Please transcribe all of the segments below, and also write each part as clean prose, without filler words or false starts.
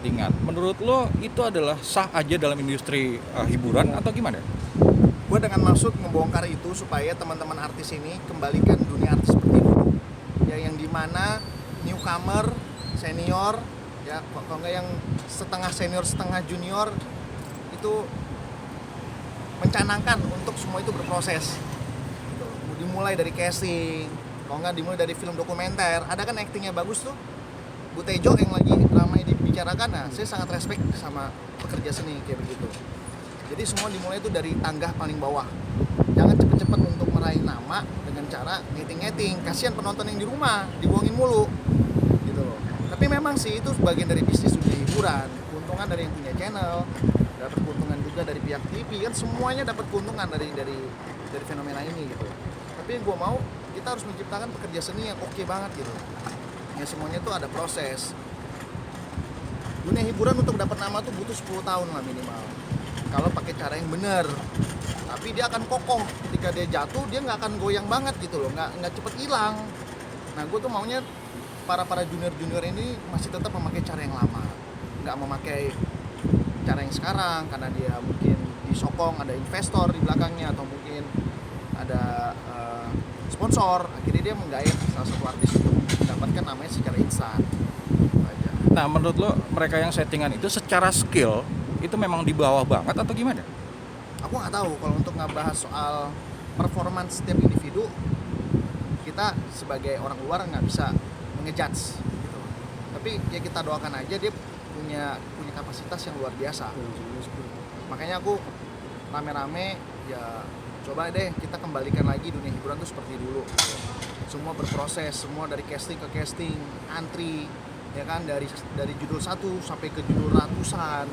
settingan. Menurut lo itu adalah sah aja dalam industri hiburan atau gimana? Gue dengan maksud ngebongkar itu supaya teman-teman artis ini kembalikan dunia artis seperti dulu. Ya, yang dimana newcomer, senior, ya kalau nggak yang setengah senior setengah junior itu mencanangkan untuk semua itu berproses gitu. Dimulai dari casting, kalau nggak dimulai dari film dokumenter. Ada kan aktingnya bagus tuh, Bu Tejo yang lagi ramai dibicarakan. Nah, saya sangat respect sama pekerja seni kayak begitu. Jadi semua dimulai itu dari tangga paling bawah. Jangan cepet-cepet untuk meraih nama dengan cara ngeting-ngeting. Kasihan penonton yang di rumah, dibohongin mulu gitu loh. Tapi memang sih itu sebagian dari bisnis dunia hiburan. Keuntungan dari yang punya channel, dapat keuntungan juga dari pihak TV, kan semuanya dapat keuntungan dari fenomena ini gitu. Tapi yang gue mau, kita harus menciptakan pekerja seni yang oke banget gitu. Ya semuanya tuh ada proses. Dunia hiburan untuk dapat nama tuh butuh 10 tahun lah minimal. Kalau pakai cara yang benar. Tapi dia akan kokoh. Ketika dia jatuh, dia nggak akan goyang banget gitu loh. Nggak cepet hilang. Nah, gue tuh maunya para junior ini masih tetap memakai cara yang lama. Nggak memakai cara yang sekarang karena dia mungkin disokong ada investor di belakangnya atau mungkin ada sponsor. Akhirnya dia menggait salah satu artis untuk mendapatkan namanya secara instan. Aja. Nah, menurut lo mereka yang settingan itu secara skill itu memang di bawah banget atau gimana? Aku nggak tahu kalau untuk ngebahas soal performance setiap individu, kita sebagai orang luar nggak bisa ngejudge gitu. Tapi ya kita doakan aja dia punya kapasitas yang luar biasa. Makanya aku rame-rame ya coba deh kita kembalikan lagi dunia hiburan tuh seperti dulu. Semua berproses, semua dari casting ke casting, antri, ya kan, dari judul 1 sampai ke judul ratusan,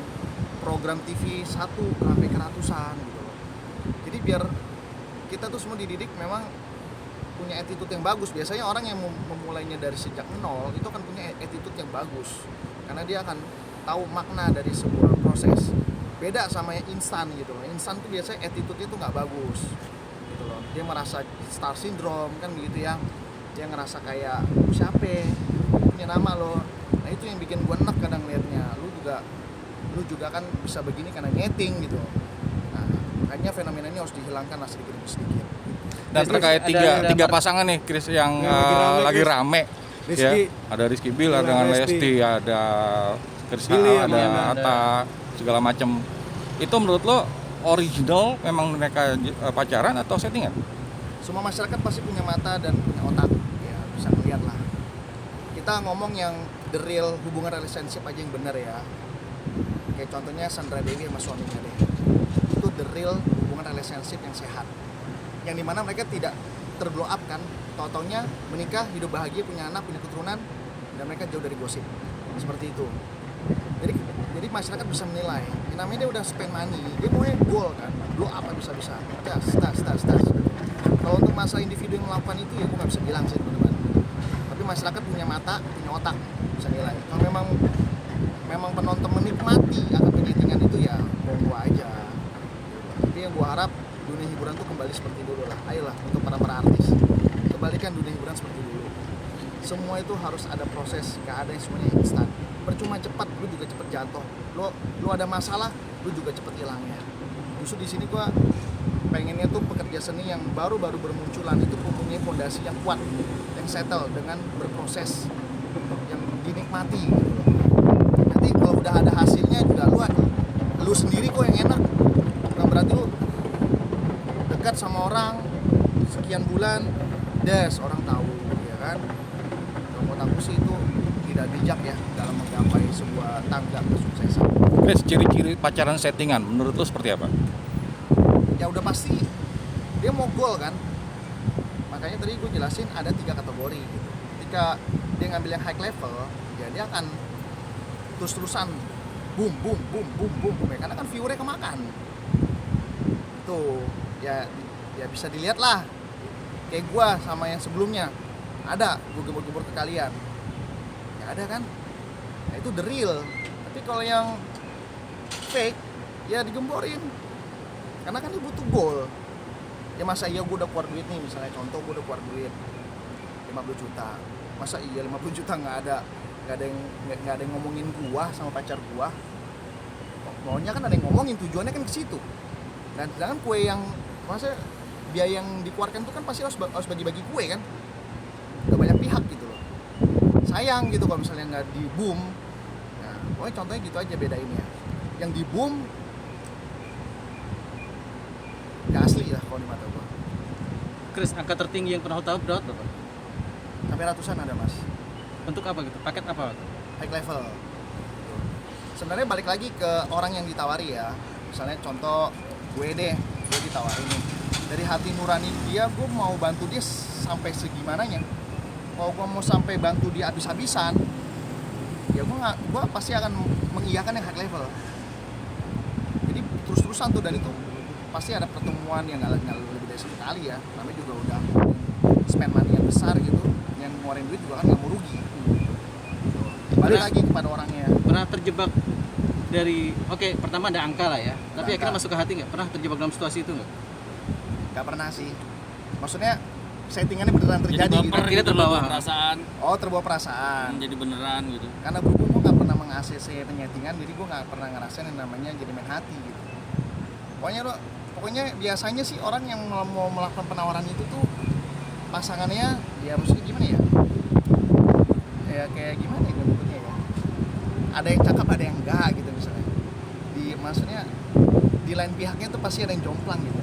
program TV 1 sampai ke ratusan gitu loh. Jadi biar kita tuh semua dididik memang punya attitude yang bagus. Biasanya orang yang memulainya dari sejak nol itu akan punya attitude yang bagus karena dia akan tahu makna dari sebuah proses. Beda sama yang instan gitu loh. Instan tuh biasanya attitude-nya tuh nggak bagus gitu loh. Dia merasa star syndrome kan begitu ya. Dia ngerasa kayak siapa punya nama loh. Nah itu yang bikin gue enak kadang liatnya. Lu juga kan bisa begini karena nyeting gitu. Nah makanya fenomena ini harus dihilangkan lah sedikit demi sedikit. Dan terkait tiga pasangan nih Chris yang lagi rame Rizky. Ya, ada Rizky Bilar dengan Lesti, ada Krisna, ada Atta, segala macam. Itu menurut lo original memang mereka pacaran atau settingan? Semua masyarakat pasti punya mata dan punya otak, ya bisa ngeliat lah. Kita ngomong yang the real hubungan relationship aja yang benar ya. Kayak contohnya Sandra Dewi sama suaminya deh. Itu the real hubungan relationship yang sehat. Yang dimana mereka tidak terblow up kan, tau-taunya menikah, hidup bahagia, punya anak, punya keturunan, dan mereka jauh dari gosip. Seperti itu. Jadi masyarakat bisa menilai. Yang namanya dia udah spend money, dia maunya goal kan, blow up bisa-bisa. Tas. Kalau untuk masalah individu yang melakukan itu ya gue nggak bisa bilang sih teman-teman. Tapi masyarakat punya mata, punya otak, bisa nilai. Kalau memang penonton menikmati akan penyetingan itu ya monggo aja. Tapi yang gue harap dunia hiburan tuh kembali seperti dulu lah. Ayolah untuk para artis, kembalikan dunia hiburan seperti dulu. Semua itu harus ada proses, gak ada yang semuanya instan. Percuma cepat, lu juga cepet jatuh. Lu ada masalah, lu juga cepet hilangnya. Justru di sini gua pengennya tuh pekerja seni yang baru-baru bermunculan itu mempunyai fondasi yang kuat, yang settle dengan berproses, yang dinikmati gitu loh. Nanti kalau udah ada hasilnya juga lu sendiri kok yang enak. Bukan berarti lu dekat sama orang sekian bulan, orang tahu, ya kan? Kalau menurut aku sih itu tidak bijak ya dalam menggapai sebuah tangga kesuksesan. Chris, ciri-ciri pacaran settingan menurut lo seperti apa? Ya udah pasti dia mau goal kan. Makanya tadi gue jelasin ada 3 kategori gitu. Ketika dia ngambil yang high level, ya dia akan terus-terusan boom ya. Karena kan viewernya kemakan. Tuh, ya bisa dilihat lah. Kayak gue sama yang sebelumnya. Ada gue gembur-gembur ke kalian. Ya ada kan? Nah itu the real. Tapi kalau yang fake ya digemborin. Karena kan dia butuh goal. Ya masa iya gue udah keluar duit nih, misalnya contoh gue udah keluar duit 50 juta. Masa iya 50 juta nggak ada nggak ada yang ngomongin gua sama pacar gua. Maunya kan ada yang ngomongin, tujuannya kan ke situ. Dan sedangkan kue yang masa biaya yang dikeluarkan itu kan pasti harus bagi-bagi kue kan, ke banyak pihak gitu loh. Sayang gitu kalau misalnya nggak di boom. Nah, pokoknya contohnya gitu aja bedainnya. Yang di boom nggak asli lah kalau di mata gua. Chris, angka tertinggi yang pernah lo tahu berapa? Sampai ratusan ada mas. Untuk apa gitu? Paket apa? High level. Sebenarnya balik lagi ke orang yang ditawari ya. Misalnya contoh gue ditawarin nih. Dari hati nurani dia, gue mau bantu dia sampai segimananya. Kalau gue mau sampai bantu dia habis-habisan, ya gue pasti akan mengiyakan yang high level. Jadi terus-terusan tuh, dan itu pasti ada pertemuan yang nggak lebih dari satu kali ya. Namanya juga udah spend money yang besar gitu, yang ngeluarin duit juga kan nggak mau rugi. Balik lagi kepada orangnya. Pernah terjebak dari, oke, pertama ada angka lah ya, tapi akhirnya masuk ke hati nggak? Pernah terjebak dalam situasi itu nggak? Nggak pernah sih. Maksudnya settingannya beneran terjadi gitu. Akhirnya terbawa perasaan. Oh, terbawa perasaan. Jadi beneran gitu. Karena berhubung gue nggak pernah meng-ACC penyetingan, jadi gue nggak pernah ngerasain yang namanya jadi main hati gitu. Pokoknya biasanya sih orang yang mau melakukan penawaran itu tuh pasangannya ya maksudnya gimana ya? Ya kayak gimana ya bentuknya ya? Ada yang cakep, ada yang enggak gitu misalnya. Maksudnya di lain pihaknya tuh pasti ada yang jomplang gitu.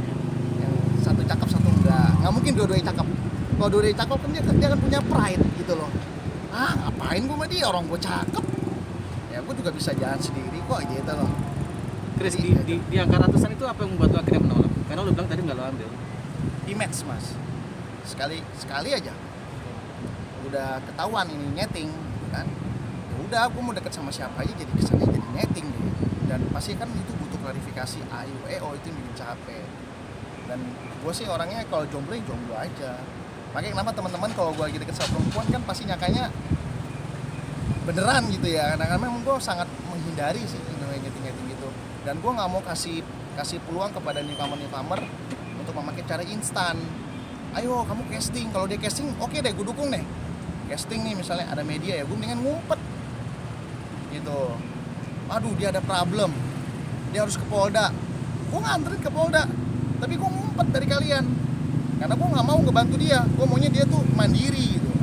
Yang satu cakep, satu enggak. Nggak mungkin dua-duanya cakep. Kalau dua-duanya cakep kan dia akan punya pride gitu loh. Ah, ngapain gue sama dia, orang gue cakep. Ya gue juga bisa jalan sendiri kok gitu loh. Chris, Jadi, di angka ratusan itu apa yang membuat lo akhirnya menolak? Karena lo bilang tadi nggak lo ambil. image mas, sekali aja udah ketahuan ini nyeting kan, ya udah aku mau deket sama siapa aja jadi kesannya jadi nyeting deh. Dan pasti kan itu butuh klarifikasi ayo itu yang bikin capek. Dan gue sih orangnya kalau jomblo ya jomblo aja. Makanya kenapa teman-teman kalau gue lagi deket sama perempuan kan pasti nyakanya beneran gitu ya, karena memang gue sangat menghindari sih namanya nyeting gitu. Dan gue nggak mau kasih peluang kepada newcomer untuk memakai cara instan. Ayo kamu casting, kalau dia casting oke deh gue dukung deh. Casting nih misalnya ada media ya, gue mendingan ngumpet gitu. Aduh dia ada problem, dia harus ke Polda, gue nganterin ke Polda, tapi gue ngumpet dari kalian karena gue nggak mau ngebantu dia. Gue maunya dia tuh mandiri gitu.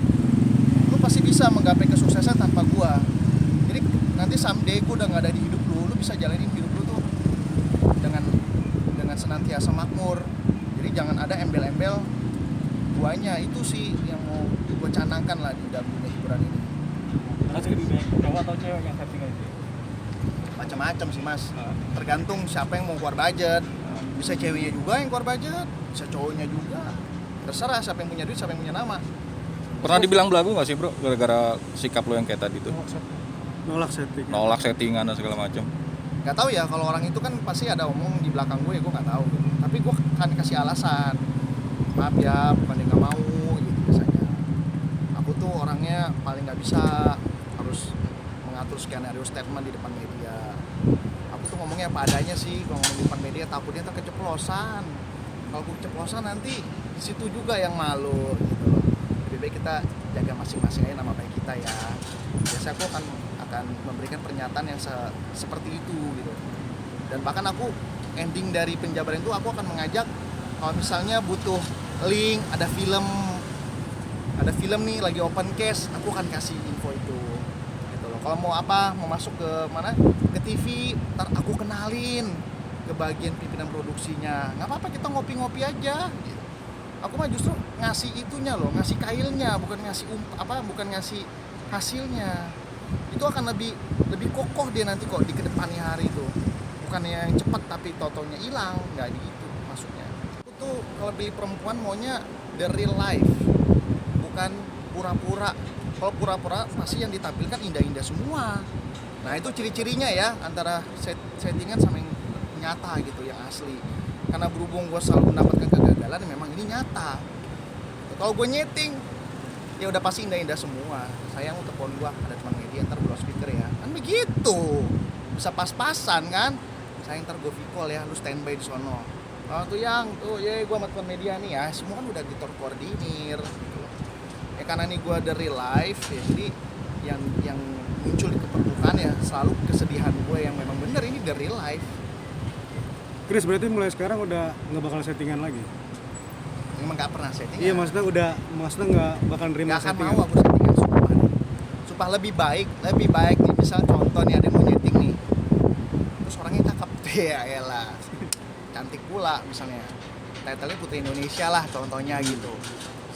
Lu pasti bisa menggapai kesuksesan tanpa gue. Jadi nanti someday gue udah nggak ada di hidup lu bisa jalanin hidup lu tuh dengan senantiasa makmur. Jadi jangan ada embel-embel guanya. Itu sih yang mau gue canangkan lah di dalam dunia hiburan ini. Masih lebih baik cowok atau cewek yang settingan itu? Macam-macam sih mas, tergantung siapa yang mau keluar budget. Bisa ceweknya juga yang keluar budget, bisa cowoknya juga, terserah siapa yang punya duit, siapa yang punya nama. Pernah dibilang belagu nggak sih bro gara-gara sikap lo yang kayak tadi tuh? Nolak settingan dan segala macam. Nggak tahu ya, kalau orang itu kan pasti ada omong di belakang gue ya gue nggak tahu gitu. Tapi gue kan kasih alasan, maaf ya bukan dia nggak mau gitu biasanya. Aku tuh orangnya paling nggak bisa harus mengatur skenario statement di depan media. Aku tuh ngomongnya apa adanya sih, kalau ngomong di depan media takutnya tuh keceplosan. Kalau gue keceplosan nanti di situ juga yang malu gitu loh. Lebih baik kita jaga masing-masing aja nama baik kita ya. Biasanya aku akan memberikan pernyataan yang seperti itu gitu. Dan bahkan aku ending dari penjabaran itu aku akan mengajak kalau misalnya butuh link, ada film nih lagi open case, aku akan kasih info itu gitu loh. Kalau mau mau masuk ke mana, ke TV, ntar aku kenalin ke bagian pimpinan produksinya. Nggak apa-apa, kita ngopi-ngopi aja gitu. Aku mah justru ngasih itunya loh, ngasih kailnya, bukan ngasih hasilnya. Itu akan lebih kokoh dia nanti kok di kedepannya hari itu. Bukan yang cepat tapi totonya hilang, nggak gitu maksudnya. Aku tuh kalau pilih perempuan maunya the real life, bukan pura-pura. Kalau pura-pura pasti yang ditampilkan indah-indah semua. Nah itu ciri-cirinya ya antara settingan sama yang nyata gitu, yang asli. Karena berhubung gue selalu mendapatkan kegagalan, memang ini nyata. Kalau gue nyeting, ya udah pasti indah-indah semua. Sayang telepon gue, ada teman media, ntar gue speaker ya. Kan begitu, bisa pas-pasan kan. Sayang ntar gue call ya, lu standby di sono. Oh tuh yang, tuh ya gue sama teman media nih ya, semua kan udah diterkoordinir gitu loh. Ya karena nih gue dari live ya, jadi yang muncul di permukaan ya selalu kesedihan gue yang memang bener, ini the real life. Chris, berarti mulai sekarang udah nggak bakal settingan lagi? Memang nggak pernah setting. Iya, maksudnya nggak bakal nerima Nggak akan settingan. mau aku settingan, sumpah nih. Sumpah lebih baik nih, misal contoh nih ada yang mau nyeting nih, terus orangnya cakep, ya elah, cantik pula misalnya, title-nya Putri Indonesia lah contohnya gitu,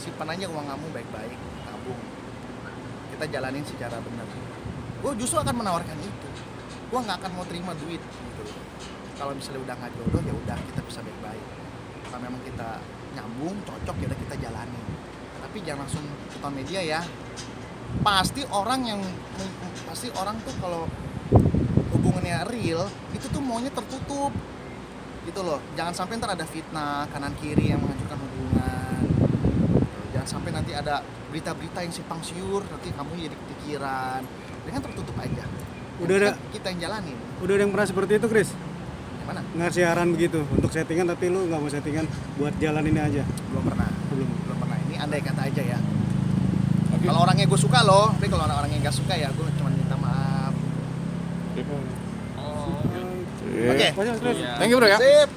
simpan aja uang kamu baik-baik, tabung, kita jalanin secara benar. Gue justru akan menawarkan itu, gue nggak akan mau terima duit gitu. Kalau misalnya udah nggak jodoh ya udah, kita bisa baik-baik. Kalau memang kita nyambung, cocok ya udah kita jalanin. Tapi jangan langsung nonton media ya. Pasti orang tuh kalau hubungannya real itu tuh maunya tertutup gitu loh. Jangan sampai ntar ada fitnah kanan kiri yang menghancurkan hubungan. Jangan sampai nanti ada berita-berita yang simpang siur, nanti kamu jadi kepikiran. Dengan tertutup aja. Kita yang jalanin. Udah ada yang pernah seperti itu, Chris? Yang mana? Ngasih saran begitu untuk settingan tapi lu nggak mau settingan buat jalan ini aja? Belum pernah. Belum. Pernah. Ini andai kata aja ya. Kalau orangnya gue suka loh, tapi kalau orangnya nggak suka ya gue cuma minta maaf. Oke. Oke. Pokoknya, Chris. Thank you bro ya. Sip.